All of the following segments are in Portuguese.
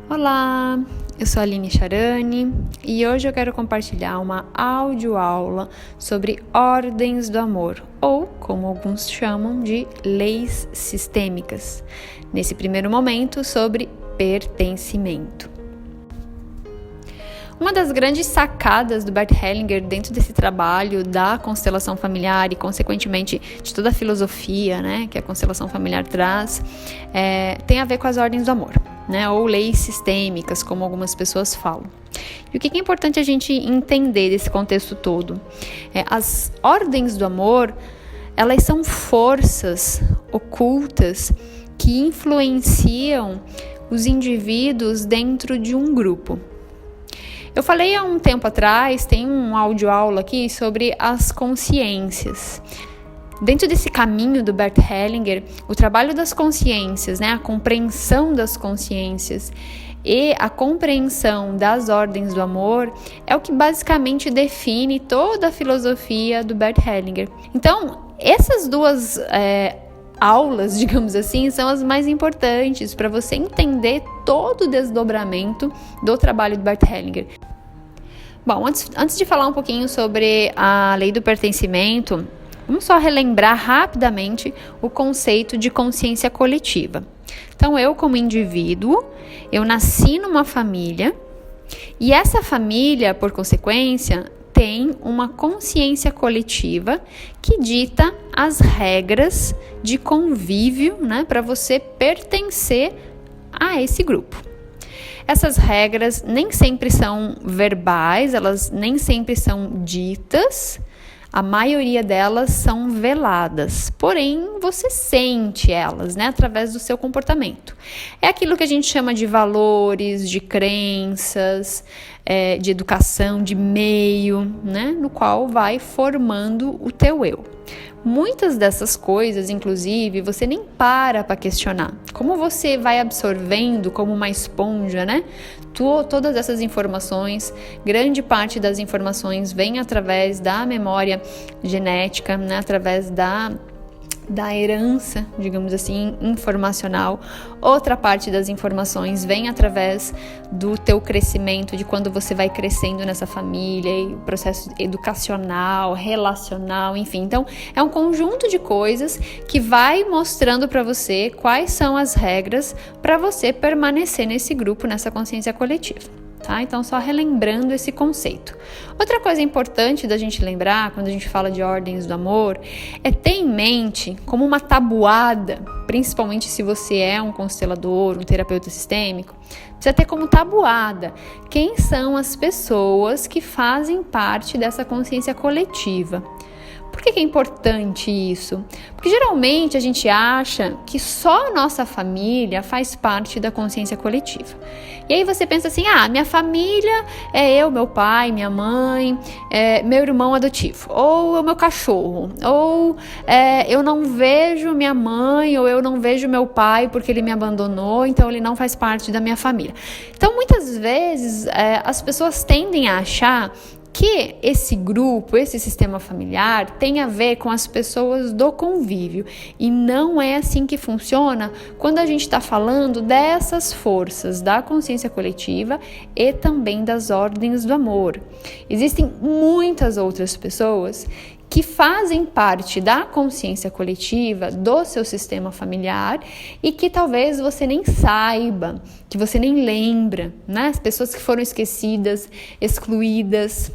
Olá, eu sou a Aline Charani e hoje eu quero compartilhar uma audioaula sobre ordens do amor, ou como alguns chamam de leis sistêmicas. Nesse primeiro momento, sobre pertencimento. Uma das grandes sacadas do Bert Hellinger dentro desse trabalho da constelação familiar e, consequentemente, de toda a filosofia, que a constelação familiar traz, tem a ver com as ordens do amor, ou leis sistêmicas, como algumas pessoas falam. E o que é importante a gente entender desse contexto todo? As ordens do amor, elas são forças ocultas que influenciam os indivíduos dentro de um grupo. Eu falei há um tempo atrás, tem um audioaula aqui sobre as consciências. Dentro desse caminho do Bert Hellinger, o trabalho das consciências, a compreensão das consciências e a compreensão das ordens do amor é o que basicamente define toda a filosofia do Bert Hellinger. Então, essas duas aulas, digamos assim, são as mais importantes para você entender todo o desdobramento do trabalho do Bert Hellinger. Bom, antes de falar um pouquinho sobre a lei do pertencimento, vamos só relembrar rapidamente o conceito de consciência coletiva. Então, eu como indivíduo, eu nasci numa família e essa família, por consequência, tem uma consciência coletiva que dita as regras de convívio, para você pertencer a esse grupo. Essas regras nem sempre são verbais, elas nem sempre são ditas, a maioria delas são veladas, porém você sente elas, através do seu comportamento. É aquilo que a gente chama de valores, de crenças, de educação, de meio, no qual vai formando o teu eu. Muitas dessas coisas, inclusive, você nem para questionar. Como você vai absorvendo como uma esponja, todas essas informações, grande parte das informações vem através da memória genética, através da herança, digamos assim, informacional. Outra parte das informações vem através do teu crescimento, de quando você vai crescendo nessa família, e o processo educacional, relacional, enfim. Então, é um conjunto de coisas que vai mostrando para você quais são as regras para você permanecer nesse grupo, nessa consciência coletiva. Então, só relembrando esse conceito. Outra coisa importante da gente lembrar, quando a gente fala de ordens do amor, é ter em mente como uma tabuada, principalmente se você é um constelador, um terapeuta sistêmico, precisa ter como tabuada quem são as pessoas que fazem parte dessa consciência coletiva. Por que é importante isso? Porque geralmente a gente acha que só a nossa família faz parte da consciência coletiva. E aí você pensa assim, minha família é eu, meu pai, minha mãe, meu irmão adotivo, ou é o meu cachorro, ou eu não vejo minha mãe, ou eu não vejo meu pai porque ele me abandonou, então ele não faz parte da minha família. Então muitas vezes as pessoas tendem a achar que esse grupo, esse sistema familiar tem a ver com as pessoas do convívio, e não é assim que funciona quando a gente está falando dessas forças da consciência coletiva e também das ordens do amor. Existem muitas outras pessoas que fazem parte da consciência coletiva do seu sistema familiar e que talvez você nem saiba, que você nem lembra, As pessoas que foram esquecidas, excluídas,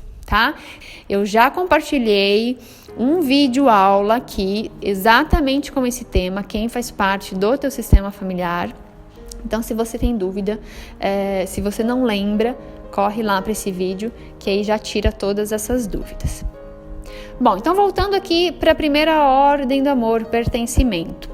Eu já compartilhei um vídeo aula aqui, exatamente com esse tema, quem faz parte do teu sistema familiar. Então, se você tem dúvida, se você não lembra, corre lá para esse vídeo, que aí já tira todas essas dúvidas. Bom, então voltando aqui para a primeira ordem do amor, pertencimento.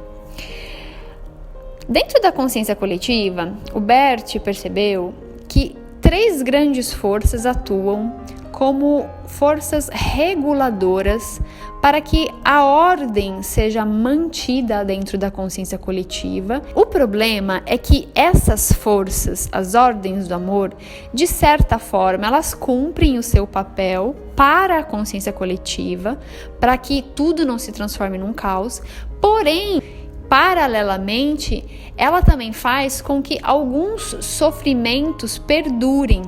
Dentro da consciência coletiva, o Bert percebeu que 3 grandes forças atuam como forças reguladoras para que a ordem seja mantida dentro da consciência coletiva. O problema é que essas forças, as ordens do amor, de certa forma, elas cumprem o seu papel para a consciência coletiva, para que tudo não se transforme num caos, porém, paralelamente, ela também faz com que alguns sofrimentos perdurem.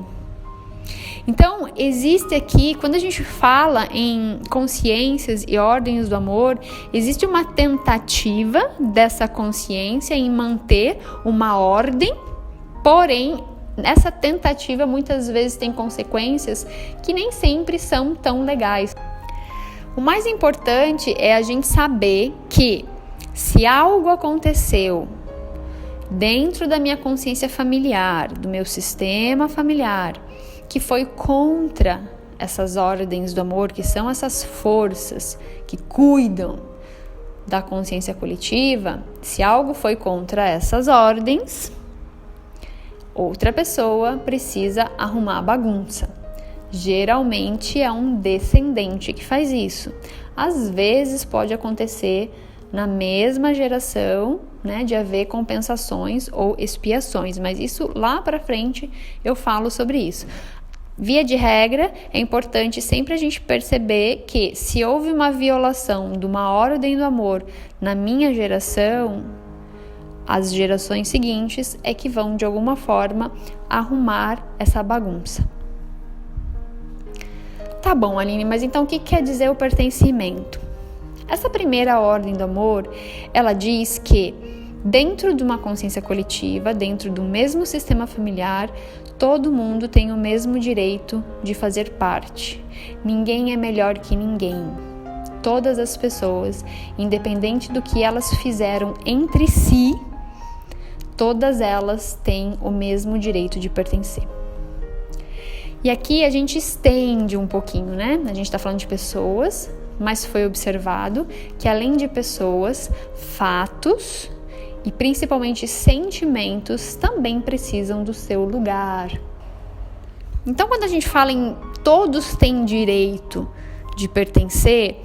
Então, existe aqui, quando a gente fala em consciências e ordens do amor, existe uma tentativa dessa consciência em manter uma ordem, porém, essa tentativa muitas vezes tem consequências que nem sempre são tão legais. O mais importante é a gente saber que se algo aconteceu dentro da minha consciência familiar, do meu sistema familiar, que foi contra essas ordens do amor, que são essas forças que cuidam da consciência coletiva, se algo foi contra essas ordens, outra pessoa precisa arrumar a bagunça. Geralmente é um descendente que faz isso. Às vezes pode acontecer na mesma geração, né, de haver compensações ou expiações, mas isso lá para frente eu falo sobre isso. Via de regra, é importante sempre a gente perceber que se houve uma violação de uma ordem do amor na minha geração, as gerações seguintes é que vão de alguma forma arrumar essa bagunça. Tá bom, Aline, mas então o que quer dizer o pertencimento? Essa primeira ordem do amor, ela diz que dentro de uma consciência coletiva, dentro do mesmo sistema familiar, todo mundo tem o mesmo direito de fazer parte. Ninguém é melhor que ninguém. Todas as pessoas, independente do que elas fizeram entre si, todas elas têm o mesmo direito de pertencer. E aqui a gente estende um pouquinho, né? A gente está falando de pessoas, mas foi observado que além de pessoas, fatos e principalmente sentimentos também precisam do seu lugar. Então, quando a gente fala em todos têm direito de pertencer,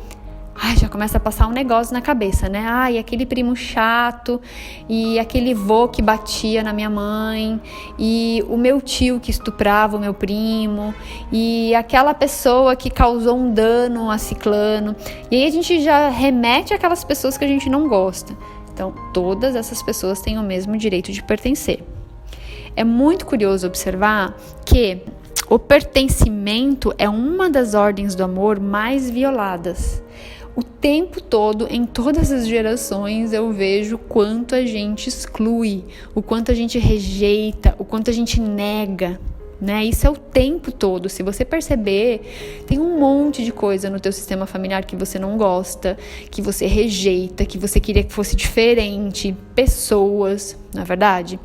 já começa a passar um negócio na cabeça, né? Aquele primo chato, e aquele vô que batia na minha mãe, e o meu tio que estuprava o meu primo, e aquela pessoa que causou um dano a ciclano. E aí a gente já remete àquelas pessoas que a gente não gosta. Então, todas essas pessoas têm o mesmo direito de pertencer. É muito curioso observar que o pertencimento é uma das ordens do amor mais violadas. O tempo todo, em todas as gerações, eu vejo o quanto a gente exclui, o quanto a gente rejeita, o quanto a gente nega, né? Isso é o tempo todo. Se você perceber, tem um monte de coisa no teu sistema familiar que você não gosta, que você rejeita, que você queria que fosse diferente, pessoas, não é verdade?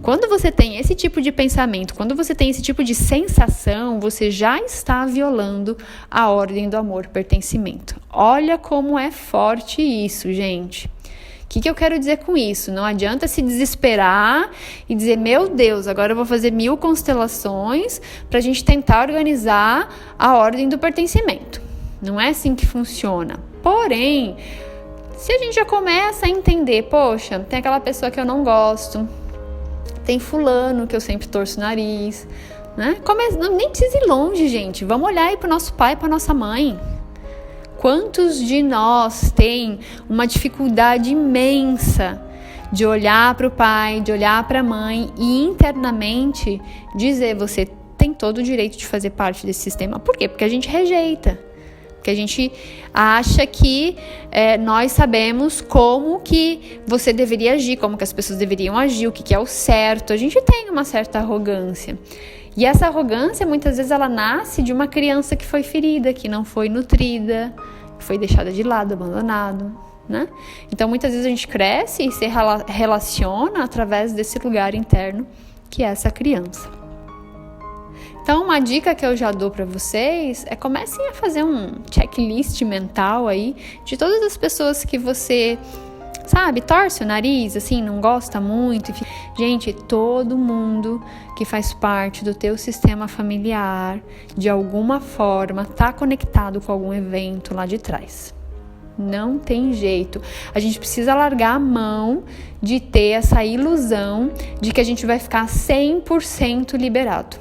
Quando você tem esse tipo de pensamento, quando você tem esse tipo de sensação, você já está violando a ordem do amor pertencimento. Olha como é forte isso, gente. O que eu quero dizer com isso? Não adianta se desesperar e dizer, meu Deus, agora eu vou fazer 1000 constelações para a gente tentar organizar a ordem do pertencimento. Não é assim que funciona. Porém, se a gente já começa a entender, poxa, tem aquela pessoa que eu não gosto, tem fulano que eu sempre torço o nariz, né? Nem precisa ir longe, gente. Vamos olhar aí para o nosso pai e para nossa mãe. Quantos de nós têm uma dificuldade imensa de olhar para o pai, de olhar para a mãe e internamente dizer, você tem todo o direito de fazer parte desse sistema. Por quê? Porque a gente rejeita. Porque a gente acha que nós sabemos como que você deveria agir, como que as pessoas deveriam agir, o que é o certo. A gente tem uma certa arrogância. E essa arrogância, muitas vezes, ela nasce de uma criança que foi ferida, que não foi nutrida, que foi deixada de lado, abandonado, né? Então, muitas vezes a gente cresce e se relaciona através desse lugar interno que é essa criança. Então, uma dica que eu já dou para vocês é comecem a fazer um checklist mental aí de todas as pessoas que você, sabe, torce o nariz, assim, não gosta muito. Gente, todo mundo que faz parte do teu sistema familiar, de alguma forma, tá conectado com algum evento lá de trás. Não tem jeito. A gente precisa largar a mão de ter essa ilusão de que a gente vai ficar 100% liberado.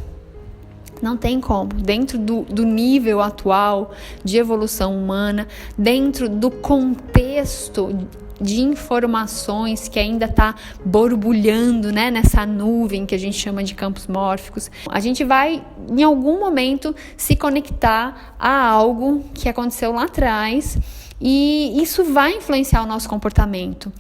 Não tem como. Dentro do nível atual de evolução humana, dentro do contexto de informações que ainda está borbulhando, né, nessa nuvem que a gente chama de campos mórficos. A gente vai, em algum momento, se conectar a algo que aconteceu lá atrás e isso vai influenciar o nosso comportamento.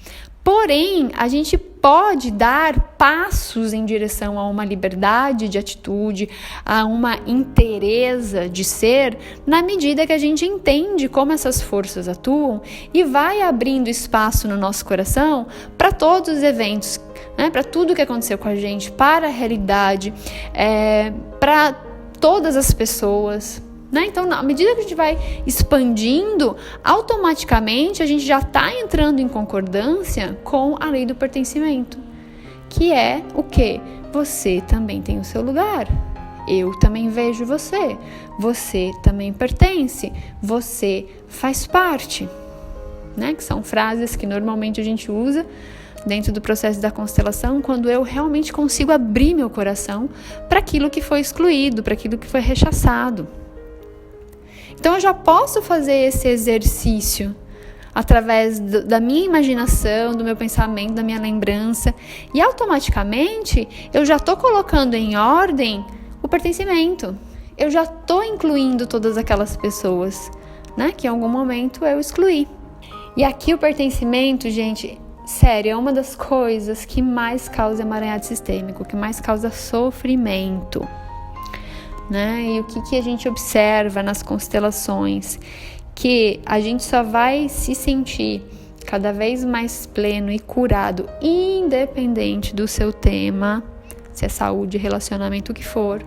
Porém, a gente pode dar passos em direção a uma liberdade de atitude, a uma inteireza de ser, na medida que a gente entende como essas forças atuam e vai abrindo espaço no nosso coração para todos os eventos, né, para tudo que aconteceu com a gente, para a realidade, para todas as pessoas. Né? Então, na medida que a gente vai expandindo, automaticamente a gente já está entrando em concordância com a lei do pertencimento, que é o quê? Você também tem o seu lugar, eu também vejo você, você também pertence, você faz parte, né? Que são frases que normalmente a gente usa dentro do processo da constelação, quando eu realmente consigo abrir meu coração para aquilo que foi excluído, para aquilo que foi rechaçado. Então eu já posso fazer esse exercício através da minha imaginação, do meu pensamento, da minha lembrança, e automaticamente eu já estou colocando em ordem o pertencimento. Eu já estou incluindo todas aquelas pessoas, né, que em algum momento eu excluí. E aqui o pertencimento, gente, sério, é uma das coisas que mais causa emaranhado sistêmico, que mais causa sofrimento. Né? E o que a gente observa nas constelações? Que a gente só vai se sentir cada vez mais pleno e curado, independente do seu tema, se é saúde, relacionamento, o que for,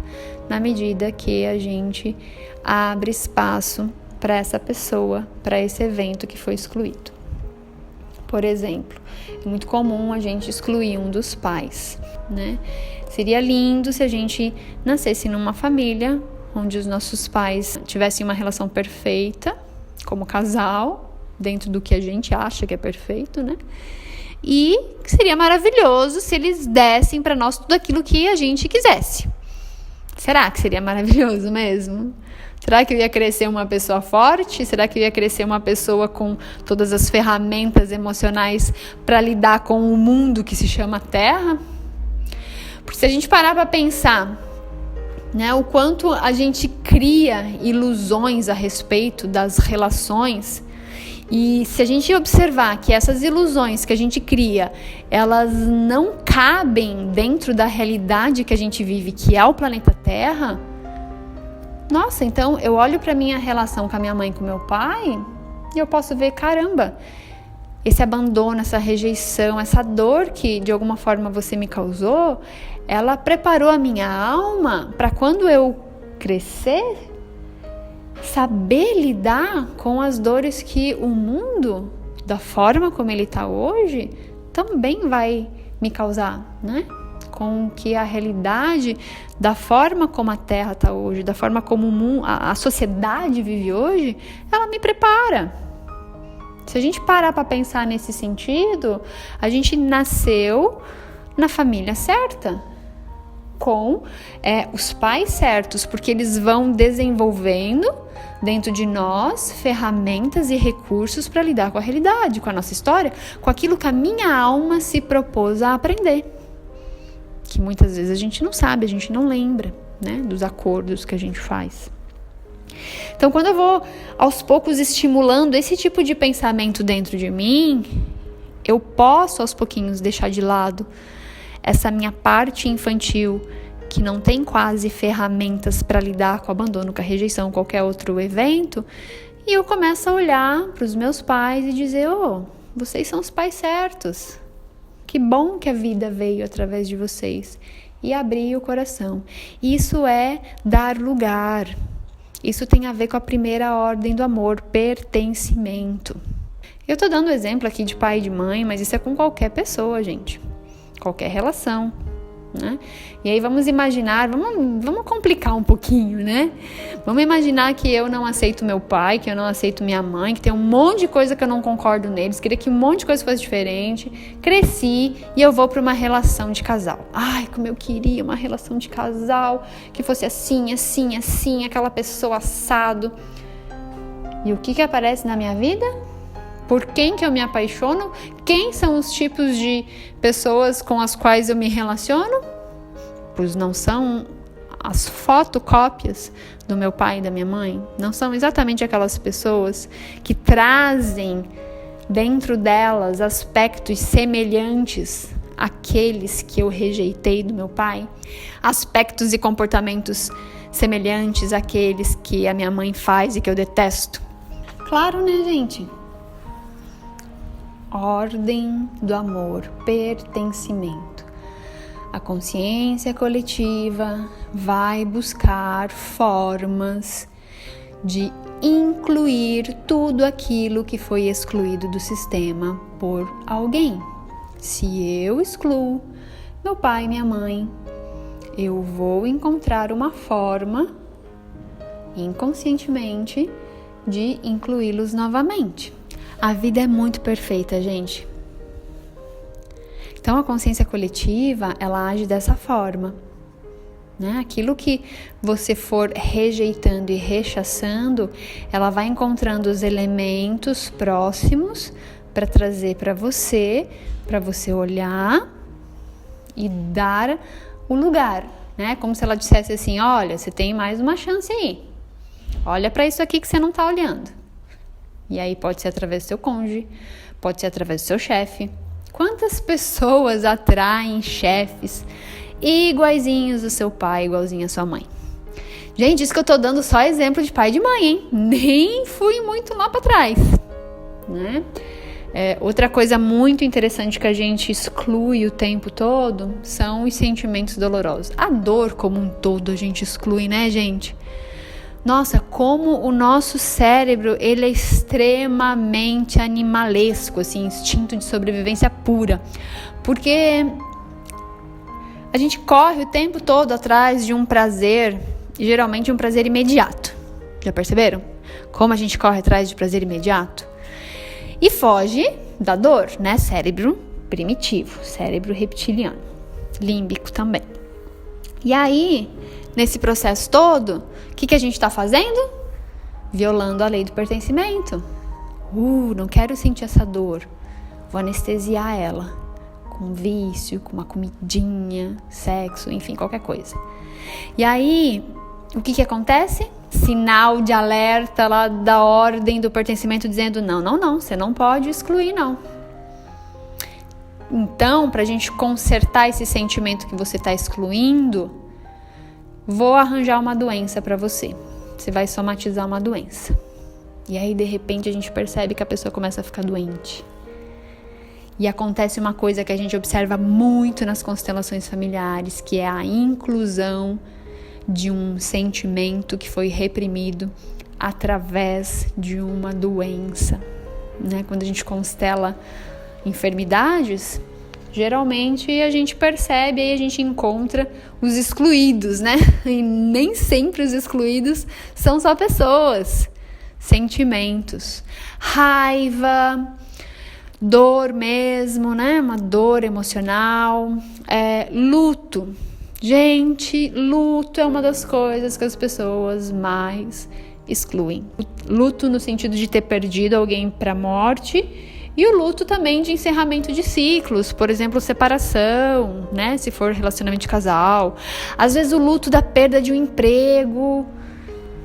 na medida que a gente abre espaço para essa pessoa, para esse evento que foi excluído. Por exemplo, é muito comum a gente excluir um dos pais, né? Seria lindo se a gente nascesse numa família onde os nossos pais tivessem uma relação perfeita, como casal, dentro do que a gente acha que é perfeito, né? E seria maravilhoso se eles dessem para nós tudo aquilo que a gente quisesse. Será que seria maravilhoso mesmo? Será que eu ia crescer uma pessoa forte? Será que eu ia crescer uma pessoa com todas as ferramentas emocionais para lidar com o mundo que se chama Terra? Porque se a gente parar para pensar, né, o quanto a gente cria ilusões a respeito das relações, e se a gente observar que essas ilusões que a gente cria, elas não cabem dentro da realidade que a gente vive, que é o planeta Terra, nossa, então eu olho para minha relação com a minha mãe e com meu pai e eu posso ver, caramba, esse abandono, essa rejeição, essa dor que de alguma forma você me causou, ela preparou a minha alma para quando eu crescer, saber lidar com as dores que o mundo, da forma como ele está hoje, também vai me causar, né? Com que a realidade, da forma como a Terra está hoje, da forma como o mundo, a sociedade vive hoje, ela me prepara. Se a gente parar para pensar nesse sentido, a gente nasceu na família certa, com os pais certos, porque eles vão desenvolvendo dentro de nós ferramentas e recursos para lidar com a realidade, com a nossa história, com aquilo que a minha alma se propôs a aprender. Que muitas vezes a gente não sabe, a gente não lembra, né, dos acordos que a gente faz. Então, quando eu vou aos poucos estimulando esse tipo de pensamento dentro de mim, eu posso aos pouquinhos deixar de lado essa minha parte infantil que não tem quase ferramentas para lidar com o abandono, com a rejeição, qualquer outro evento, e eu começo a olhar para os meus pais e dizer, vocês são os pais certos. Que bom que a vida veio através de vocês. E abrir o coração. Isso é dar lugar. Isso tem a ver com a primeira ordem do amor, pertencimento. Eu tô dando exemplo aqui de pai e de mãe, mas isso é com qualquer pessoa, gente. Qualquer relação, né? E aí vamos imaginar, vamos complicar um pouquinho, né? Vamos imaginar que eu não aceito meu pai, que eu não aceito minha mãe, que tem um monte de coisa que eu não concordo neles, queria que um monte de coisa fosse diferente, cresci e eu vou para uma relação de casal. Ai, como eu queria uma relação de casal, que fosse assim, assim, assim, aquela pessoa assado. E o que aparece na minha vida? Por quem que eu me apaixono? Quem são os tipos de pessoas com as quais eu me relaciono? Pois não são as fotocópias do meu pai e da minha mãe? Não são exatamente aquelas pessoas que trazem dentro delas aspectos semelhantes àqueles que eu rejeitei do meu pai? Aspectos e comportamentos semelhantes àqueles que a minha mãe faz e que eu detesto? Claro, né, gente? Ordem do amor, pertencimento. A consciência coletiva vai buscar formas de incluir tudo aquilo que foi excluído do sistema por alguém. Se eu excluo meu pai e minha mãe, eu vou encontrar uma forma, inconscientemente, de incluí-los novamente. A vida é muito perfeita, gente. Então, a consciência coletiva, ela age dessa forma, né? Aquilo que você for rejeitando e rechaçando, ela vai encontrando os elementos próximos para trazer para você olhar e dar o lugar, né? Como se ela dissesse assim: olha, você tem mais uma chance aí. Olha para isso aqui que você não está olhando. E aí pode ser através do seu cônjuge, pode ser através do seu chefe. Quantas pessoas atraem chefes iguaizinhos do seu pai, igualzinho a sua mãe? Gente, isso que eu tô dando só exemplo de pai e de mãe, hein? Nem fui muito lá para trás, né? Outra coisa muito interessante que a gente exclui o tempo todo são os sentimentos dolorosos. A dor como um todo a gente exclui, né, gente? Nossa, como o nosso cérebro, ele é extremamente animalesco, assim, instinto de sobrevivência pura. Porque a gente corre o tempo todo atrás de um prazer, e geralmente um prazer imediato. Já perceberam? Como a gente corre atrás de prazer imediato? E foge da dor, né? Cérebro primitivo, cérebro reptiliano, límbico também. E aí, nesse processo todo, o que a gente está fazendo? Violando a lei do pertencimento. Não quero sentir essa dor. Vou anestesiar ela com vício, com uma comidinha, sexo, enfim, qualquer coisa. E aí, o que acontece? Sinal de alerta lá da ordem do pertencimento dizendo: não, você não pode excluir, não. Então, para a gente consertar esse sentimento que você está excluindo, vou arranjar uma doença para você. Você vai somatizar uma doença. E aí, de repente, a gente percebe que a pessoa começa a ficar doente. E acontece uma coisa que a gente observa muito nas constelações familiares, que é a inclusão de um sentimento que foi reprimido através de uma doença, né? Quando a gente constela enfermidades, geralmente a gente percebe e a gente encontra os excluídos, né? E nem sempre os excluídos são só pessoas, sentimentos, raiva, dor mesmo, né? Uma dor emocional, luto. Gente, luto é uma das coisas que as pessoas mais excluem. Luto no sentido de ter perdido alguém para a morte, e o luto também de encerramento de ciclos, por exemplo, separação, né? Se for relacionamento de casal. Às vezes o luto da perda de um emprego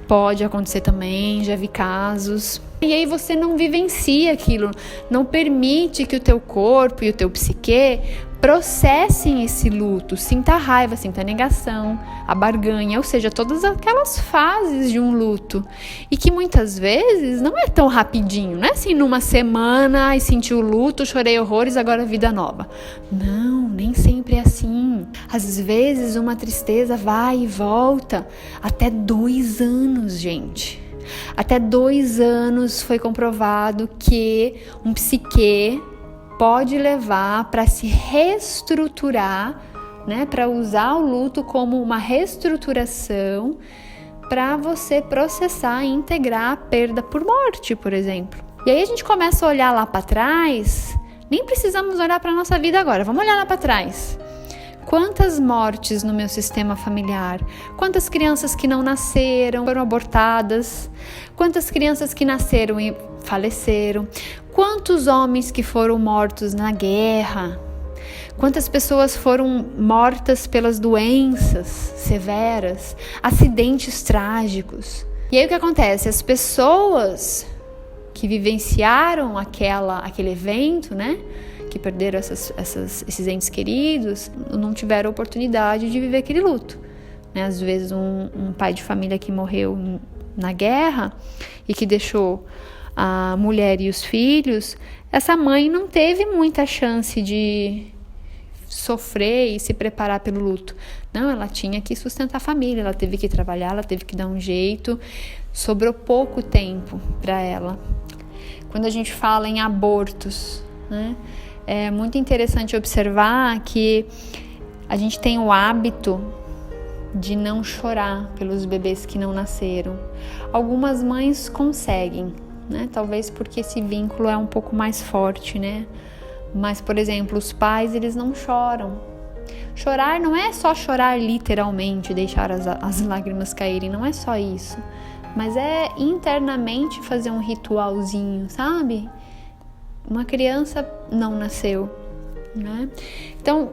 pode acontecer também, já vi casos. E aí você não vivencia aquilo, não permite que o teu corpo e o teu psique processem esse luto, sinta a raiva, sinta a negação, a barganha, ou seja, todas aquelas fases de um luto. E que muitas vezes não é tão rapidinho, não é assim numa semana e senti o luto, chorei horrores, agora vida nova. Não, nem sempre é assim. Às vezes uma tristeza vai e volta até 2 anos, gente. Até 2 anos foi comprovado que um psique pode levar para se reestruturar, né, para usar o luto como uma reestruturação para você processar e integrar a perda por morte, por exemplo. E aí a gente começa a olhar lá para trás, nem precisamos olhar para a nossa vida agora, vamos olhar lá para trás. Quantas mortes no meu sistema familiar? Quantas crianças que não nasceram, foram abortadas? Quantas crianças que nasceram e faleceram, quantos homens que foram mortos na guerra, quantas pessoas foram mortas pelas doenças severas, acidentes trágicos. E aí o que acontece? As pessoas que vivenciaram aquele evento, né, que perderam esses entes queridos, não tiveram oportunidade de viver aquele luto. Né? Às vezes um pai de família que morreu na guerra e que deixou a mulher e os filhos, essa mãe não teve muita chance de sofrer e se preparar pelo luto. Não, ela tinha que sustentar a família, ela teve que trabalhar, ela teve que dar um jeito, sobrou pouco tempo para ela. Quando a gente fala em abortos, né, é muito interessante observar que a gente tem o hábito de não chorar pelos bebês que não nasceram. Algumas mães conseguem, né, talvez porque esse vínculo é um pouco mais forte, né? Mas, por exemplo, os pais, eles não choram. Chorar não é só chorar literalmente, deixar as lágrimas caírem, não é só isso. Mas é internamente fazer um ritualzinho, sabe? Uma criança não nasceu, né? Então,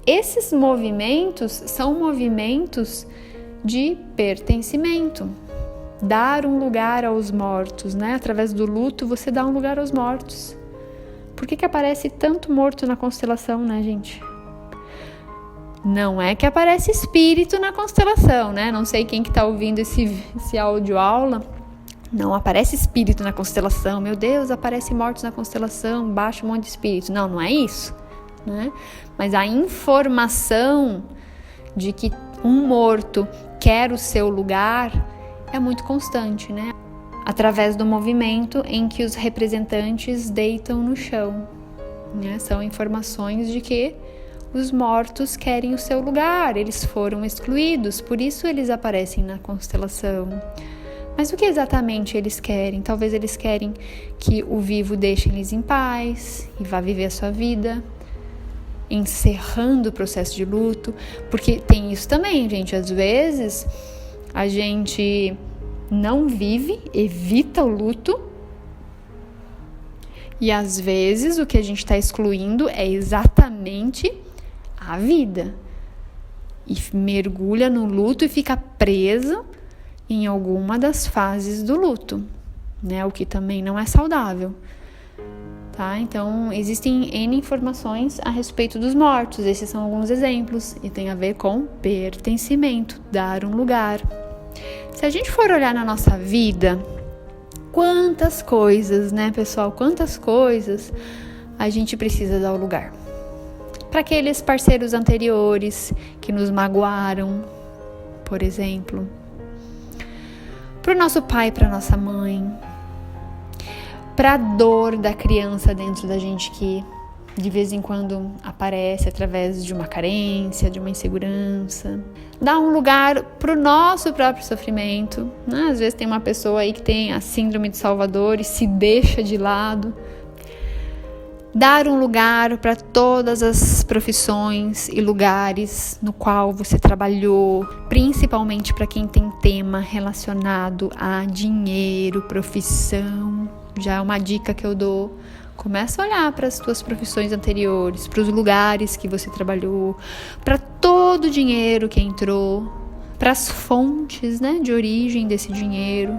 esses movimentos são movimentos de pertencimento. Dar um lugar aos mortos, né? Através do luto, você dá um lugar aos mortos. Por que aparece tanto morto na constelação, né, gente? Não é que aparece espírito na constelação, né? Não sei quem que tá ouvindo esse áudio aula. Não aparece espírito na constelação. Meu Deus, aparece mortos na constelação, baixa um monte de espírito. Não, não é isso, né? Mas a informação de que um morto quer o seu lugar é muito constante, né? Através do movimento em que os representantes deitam no chão, né? São informações de que os mortos querem o seu lugar, eles foram excluídos, por isso eles aparecem na constelação. Mas o que exatamente eles querem? Talvez eles querem que o vivo deixe eles em paz e vá viver a sua vida, encerrando o processo de luto, porque tem isso também, gente. Às vezes a gente não vive, evita o luto, e às vezes o que a gente está excluindo é exatamente a vida, e mergulha no luto e fica preso em alguma das fases do luto, né? O que também não é saudável, tá? Então, existem N informações a respeito dos mortos, esses são alguns exemplos, e tem a ver com pertencimento, dar um lugar. Se a gente for olhar na nossa vida, quantas coisas, né, pessoal? Quantas coisas a gente precisa dar o lugar? Para aqueles parceiros anteriores que nos magoaram, por exemplo. Para o nosso pai, para nossa mãe. Para a dor da criança dentro da gente que de vez em quando aparece através de uma carência, de uma insegurança. Dá um lugar para o nosso próprio sofrimento, né? Às vezes tem uma pessoa aí que tem a síndrome de Salvador e se deixa de lado. Dar um lugar para todas as profissões e lugares no qual você trabalhou, principalmente para quem tem tema relacionado a dinheiro, profissão. Já é uma dica que eu dou. Começa a olhar para as tuas profissões anteriores, para os lugares que você trabalhou, para todo o dinheiro que entrou, para as fontes, né, de origem desse dinheiro.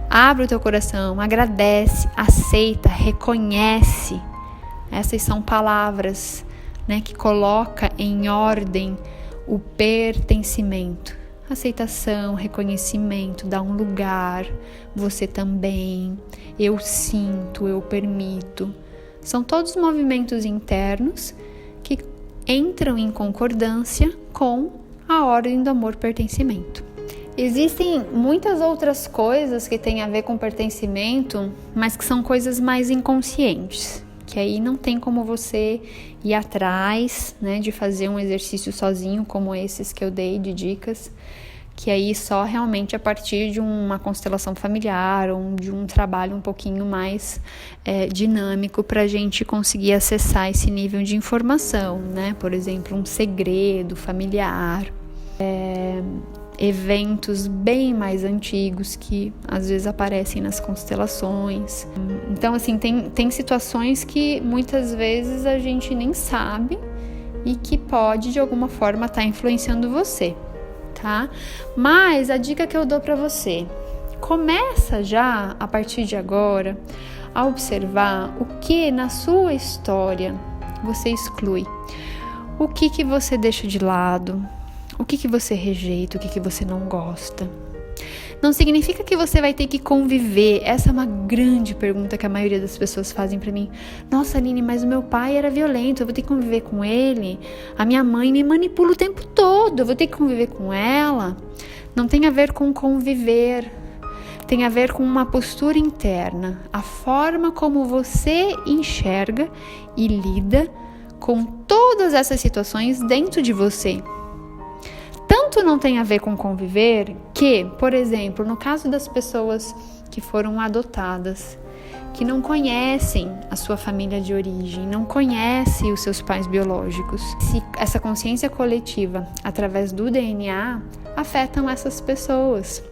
Abre o teu coração, agradece, aceita, reconhece. Essas são palavras, né, que coloca em ordem o pertencimento. Aceitação, reconhecimento, dá um lugar, você também, eu sinto, eu permito. São todos movimentos internos que entram em concordância com a ordem do amor-pertencimento. Existem muitas outras coisas que têm a ver com pertencimento, mas que são coisas mais inconscientes, que aí não tem como você ir atrás, né, de fazer um exercício sozinho, como esses que eu dei de dicas, que aí só realmente a partir de uma constelação familiar ou de um trabalho um pouquinho mais dinâmico para a gente conseguir acessar esse nível de informação, né? Por exemplo, um segredo familiar. eventos bem mais antigos que às vezes aparecem nas constelações. Então, assim, tem situações que muitas vezes a gente nem sabe e que pode de alguma forma estar influenciando você, tá? Mas a dica que eu dou para você: começa já a partir de agora a observar o que na sua história você exclui, o que você deixa de lado, o que você rejeita, o que você não gosta. Não significa que você vai ter que conviver. Essa é uma grande pergunta que a maioria das pessoas fazem pra mim. Nossa, Aline, mas o meu pai era violento, eu vou ter que conviver com ele? A minha mãe me manipula o tempo todo, eu vou ter que conviver com ela? Não tem a ver com conviver. Tem a ver com uma postura interna, a forma como você enxerga e lida com todas essas situações dentro de você. Tanto não tem a ver com conviver que, por exemplo, no caso das pessoas que foram adotadas, que não conhecem a sua família de origem, não conhecem os seus pais biológicos, se essa consciência coletiva, através do DNA, afetam essas pessoas.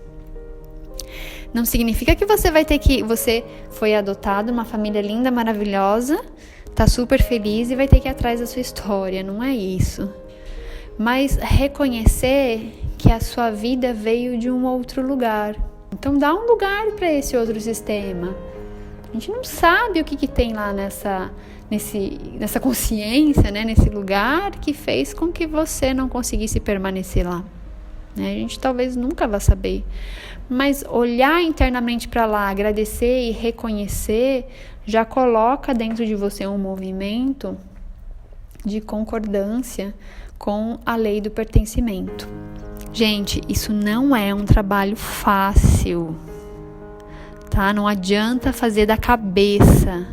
Não significa que você foi adotado, uma família linda, maravilhosa, tá super feliz e vai ter que ir atrás da sua história, não é isso. Mas reconhecer que a sua vida veio de um outro lugar. Então dá um lugar para esse outro sistema. A gente não sabe o que tem lá nessa consciência, né? Nesse lugar que fez com que você não conseguisse permanecer lá. A gente talvez nunca vá saber. Mas olhar internamente para lá, agradecer e reconhecer, já coloca dentro de você um movimento de concordância com a lei do pertencimento. Gente, isso não é um trabalho fácil, tá? Não adianta fazer da cabeça.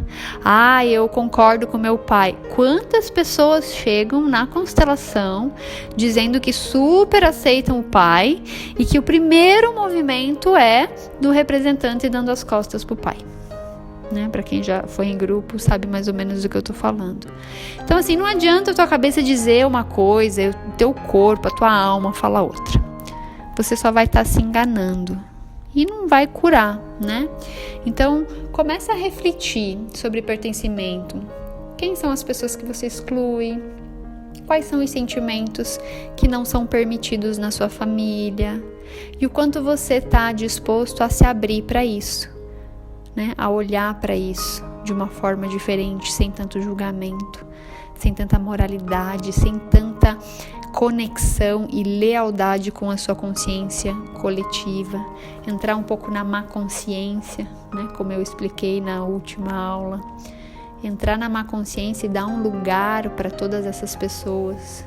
Eu concordo com meu pai. Quantas pessoas chegam na constelação dizendo que super aceitam o pai e que o primeiro movimento é do representante dando as costas pro pai? Né? Para quem já foi em grupo sabe mais ou menos do que eu tô falando. Então, assim, não adianta a tua cabeça dizer uma coisa, o teu corpo, a tua alma fala outra. Você só vai estar se enganando e não vai curar, né? Então, começa a refletir sobre pertencimento. Quem são as pessoas que você exclui? Quais são os sentimentos que não são permitidos na sua família? E o quanto você está disposto a se abrir para isso, né? A olhar para isso de uma forma diferente, sem tanto julgamento, sem tanta moralidade, sem tanta conexão e lealdade com a sua consciência coletiva, entrar um pouco na má consciência, né? Como eu expliquei na última aula, entrar na má consciência e dar um lugar para todas essas pessoas,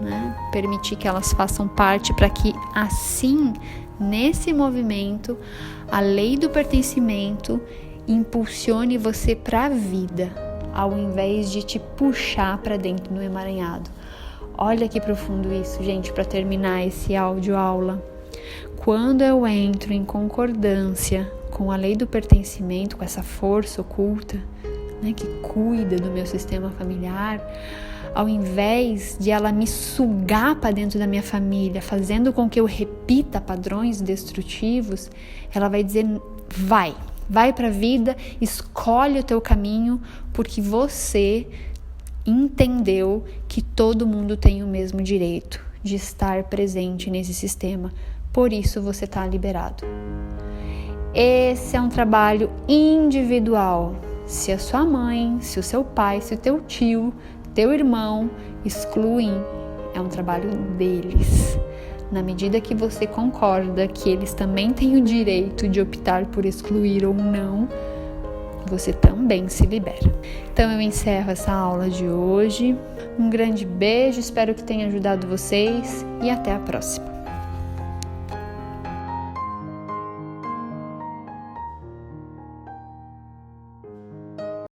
né? Permitir que elas façam parte, para que assim, nesse movimento, a lei do pertencimento impulsione você para a vida, ao invés de te puxar para dentro do emaranhado. Olha que profundo isso, gente, para terminar esse áudio aula. Quando eu entro em concordância com a lei do pertencimento, com essa força oculta, né, que cuida do meu sistema familiar, ao invés de ela me sugar para dentro da minha família, fazendo com que eu repita padrões destrutivos, ela vai dizer: vai para a vida, escolhe o teu caminho, porque você entendeu que todo mundo tem o mesmo direito de estar presente nesse sistema. Por isso você está liberado. Esse é um trabalho individual. Se a sua mãe, se o seu pai, se o teu tio, teu irmão excluem, é um trabalho deles. Na medida que você concorda que eles também têm o direito de optar por excluir ou não, você também se libera. Então eu encerro essa aula de hoje. Um grande beijo, espero que tenha ajudado vocês e até a próxima.